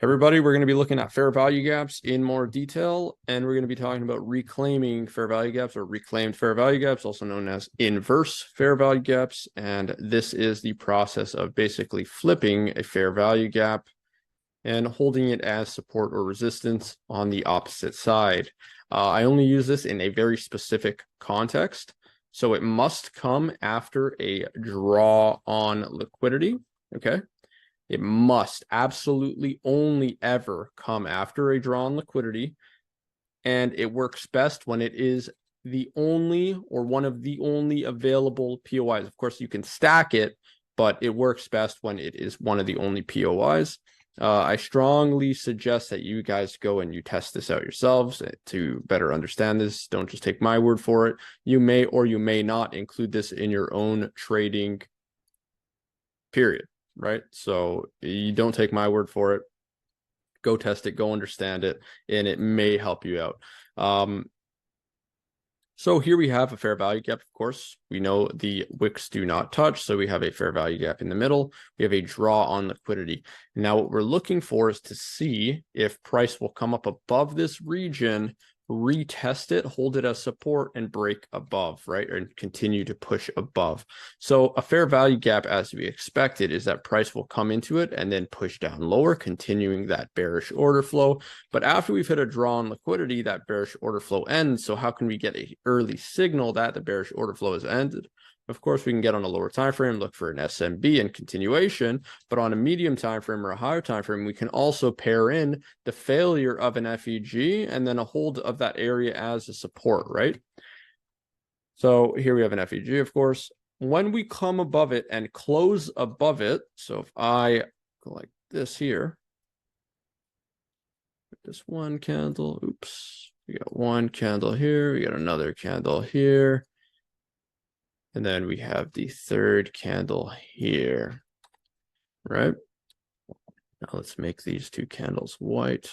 Everybody, we're going to be looking at fair value gaps in more detail, and we're going to be talking about reclaiming fair value gaps or reclaimed fair value gaps, also known as inverse fair value gaps. And this is the process of basically flipping a fair value gap and holding it as support or resistance on the opposite side. I only use this in a very specific context. So it must come after a draw on liquidity. Okay. It must absolutely only ever come after a draw on liquidity. And it works best when it is the only or one of the only available POIs. Of course, you can stack it, but it works best when it is one of the only POIs. I strongly suggest that you guys go and you test this out yourselves to better understand this. Don't just take my word for it. You may or you may not include this in your own trading period, right? So you don't take my word for it. Go test it, go understand it, and it may help you out. So here we have a fair value gap, of course. We know the wicks do not touch, so we have a fair value gap in the middle. We have a draw on liquidity. Now what we're looking for is to see if price will come up above this region, retest it, hold it as support, and break above, right? And continue to push above. So a fair value gap, as we expected, is that price will come into it and then push down lower, continuing that bearish order flow. But after we've hit a draw on liquidity, that bearish order flow ends. So how can we get an early signal that the bearish order flow has ended? Of course, we can get on a lower time frame, look for an SMB and continuation, but on a medium time frame or a higher time frame, we can also pair in the failure of an FVG and then a hold of that area as a support, right? So here we have an FVG, of course. When we come above it and close above it, so if I go like this here, this one candle, oops, we got one candle here, we got another candle here. And then we have the third candle here, right? Now let's make these two candles white.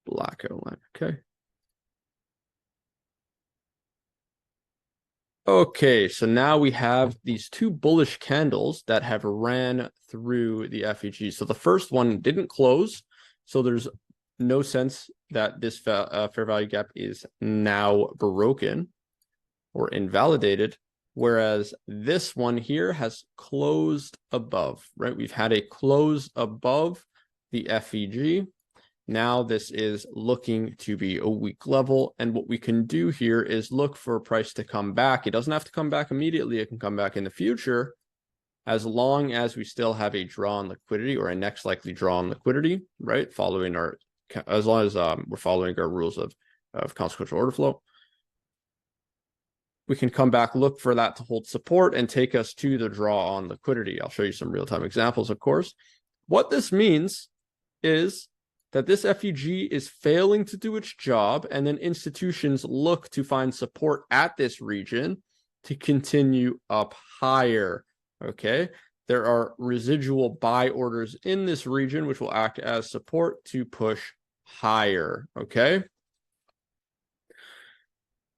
Black outline, okay. Okay, so now we have these two bullish candles that have ran through the FVG. So the first one didn't close, so there's no sense that this fair value gap is now broken or invalidated, whereas this one here has closed above, right? We've had a close above the FVG. Now this is looking to be a weak level, and what we can do here is look for a price to come back. It doesn't have to come back immediately. It can come back in the future, as long as we still have a draw on liquidity or a next likely draw on liquidity, right? Following our, as long as we're following our rules of consequential order flow. We can come back, look for that to hold support and take us to the draw on liquidity. I'll show you some real-time examples, of course. What this means is that this FVG is failing to do its job, and then institutions look to find support at this region to continue up higher, okay? There are residual buy orders in this region, which will act as support to push higher, okay?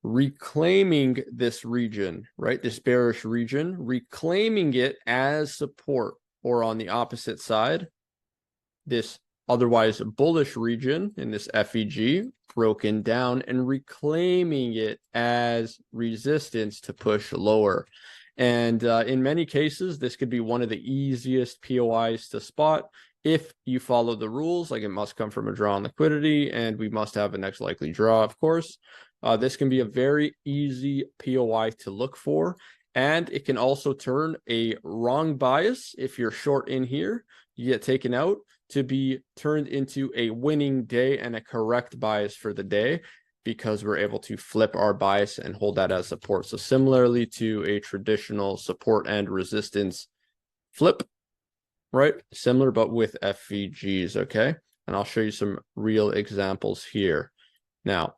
Reclaiming this region, right? This bearish region, reclaiming it as support, or on the opposite side, this otherwise bullish region in this FVG broken down and reclaiming it as resistance to push lower. And in many cases, this could be one of the easiest POIs to spot if you follow the rules, like it must come from a draw on liquidity and we must have a next likely draw, of course. This can be a very easy POI to look for, and it can also turn a wrong bias. If you're short in here, you get taken out, to be turned into a winning day and a correct bias for the day, because we're able to flip our bias and hold that as support. So similarly to a traditional support and resistance flip, right? Similar, but with FVGs, okay? And I'll show you some real examples here. Now,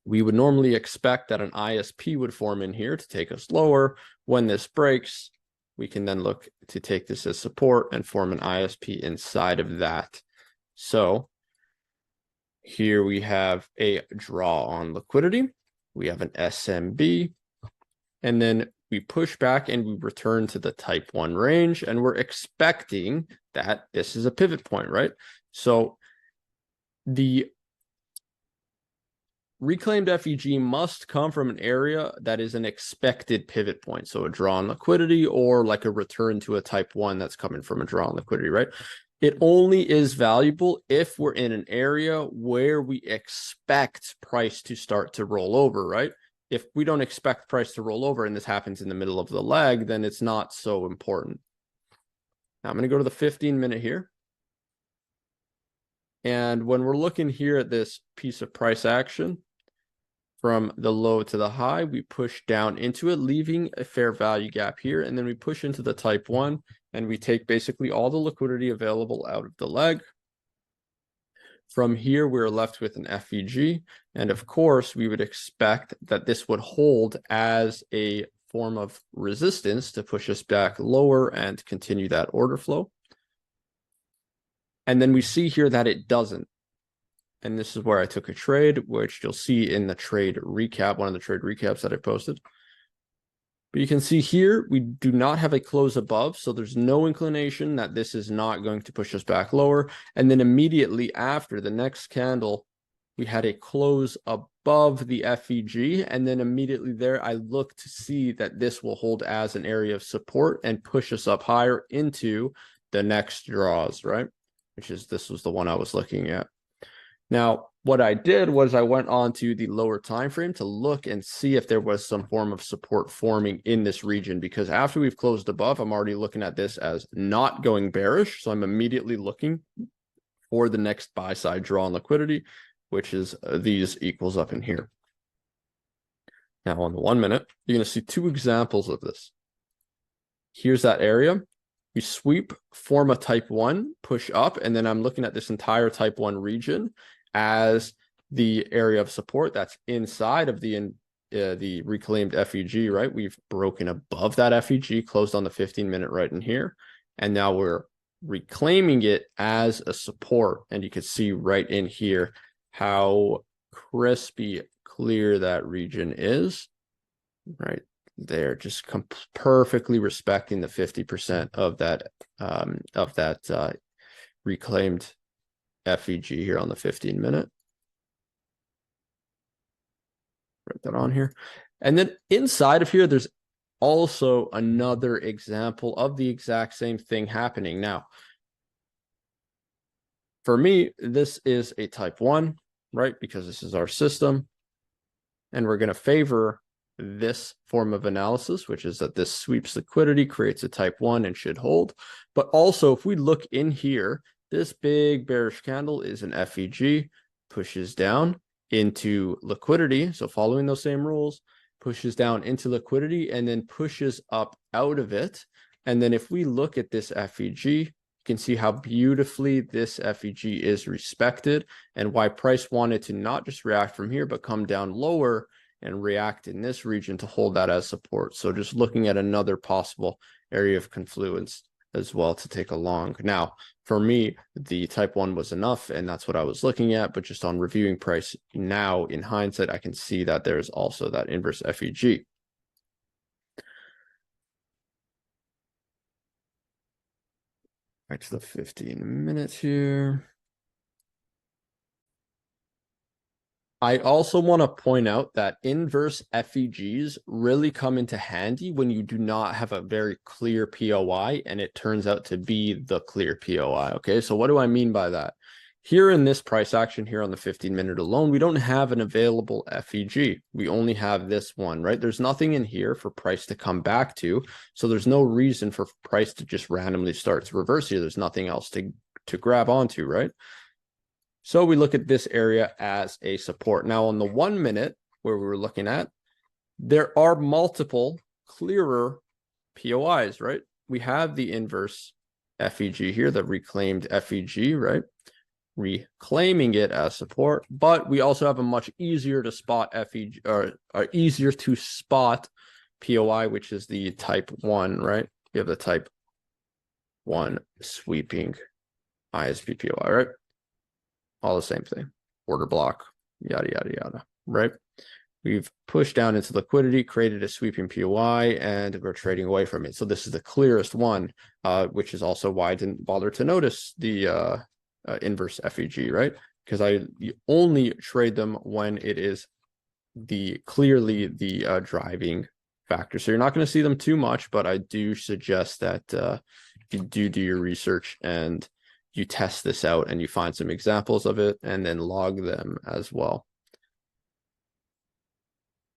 we would normally expect that an ISP would form in here to take us lower. When this breaks, we can then look to take this as support and form an ISP inside of that. So here we have a draw on liquidity. We have an SMB, and then we push back and we return to the type 1 range, and we're expecting that this is a pivot point, right? So the reclaimed FVG must come from an area that is an expected pivot point. So a draw on liquidity, or like a return to a type 1 that's coming from a draw on liquidity, right? It only is valuable if we're in an area where we expect price to start to roll over, right? If we don't expect price to roll over and this happens in the middle of the leg, then it's not so important. Now I'm going to go to the 15-minute here. And when we're looking here at this piece of price action, from the low to the high, we push down into it, leaving a fair value gap here. And then we push into the type 1, and we take basically all the liquidity available out of the leg. From here, we're left with an FVG. And of course, we would expect that this would hold as a form of resistance to push us back lower and continue that order flow. And then we see here that it doesn't. And this is where I took a trade, which you'll see in the trade recap, one of the trade recaps that I posted. But you can see here, we do not have a close above, so there's no inclination that this is not going to push us back lower. And then immediately after the next candle, we had a close above the FVG. And then immediately there, I look to see that this will hold as an area of support and push us up higher into the next draws, right? This was the one I was looking at. Now, what I did was I went on to the lower time frame to look and see if there was some form of support forming in this region, because after we've closed above, I'm already looking at this as not going bearish. So I'm immediately looking for the next buy side draw on liquidity, which is these equals up in here. Now on the 1 minute, you're going to see two examples of this. Here's that area. We sweep, form a type 1, push up, and then I'm looking at this entire type 1 region as the area of support that's inside of the reclaimed FVG, right? We've broken above that FVG, closed on the 15-minute right in here, and now we're reclaiming it as a support. And you can see right in here how crispy clear that region is, right? They're just perfectly respecting the 50% of that reclaimed FVG here on the 15-minute. Write that on here. And then inside of here, there's also another example of the exact same thing happening. Now, for me, this is a type 1, right? Because this is our system. And we're going to favor this form of analysis, which is that this sweeps liquidity, creates a type 1 and should hold. But also, if we look in here, this big bearish candle is an FVG, pushes down into liquidity. So following those same rules, pushes down into liquidity and then pushes up out of it. And then if we look at this FVG, you can see how beautifully this FVG is respected and why price wanted to not just react from here, but come down lower and react in this region to hold that as support. So just looking at another possible area of confluence as well to take a long. Now, for me, the type 1 was enough, and that's what I was looking at. But just on reviewing price now, in hindsight, I can see that there's also that inverse FVG. Back to the 15 minutes here. I also want to point out that inverse FVGs really come into handy when you do not have a very clear POI and it turns out to be the clear POI. Okay, so what do I mean by that? Here in this price action here on the 15-minute alone, we don't have an available FVG. We only have this one, right? There's nothing in here for price to come back to. So there's no reason for price to just randomly start to reverse here. There's nothing else to grab onto, right? So we look at this area as a support. Now on the 1 minute where we were looking at, there are multiple clearer POIs, right? We have the inverse FVG here, the reclaimed FVG, right? Reclaiming it as support, but we also have a much easier to spot FVG or easier to spot POI, which is the type 1, right? We have the type 1 sweeping ISP POI, right? All the same thing, order block, yada, yada, yada, right? we've pushed down into liquidity, created a sweeping POI, and we're trading away from it. So this is the clearest one, which is also why I didn't bother to notice the inverse FVG, right? Because you only trade them when it is clearly the driving factor. So you're not going to see them too much, but I do suggest that if you do your research and you test this out and you find some examples of it and then log them as well.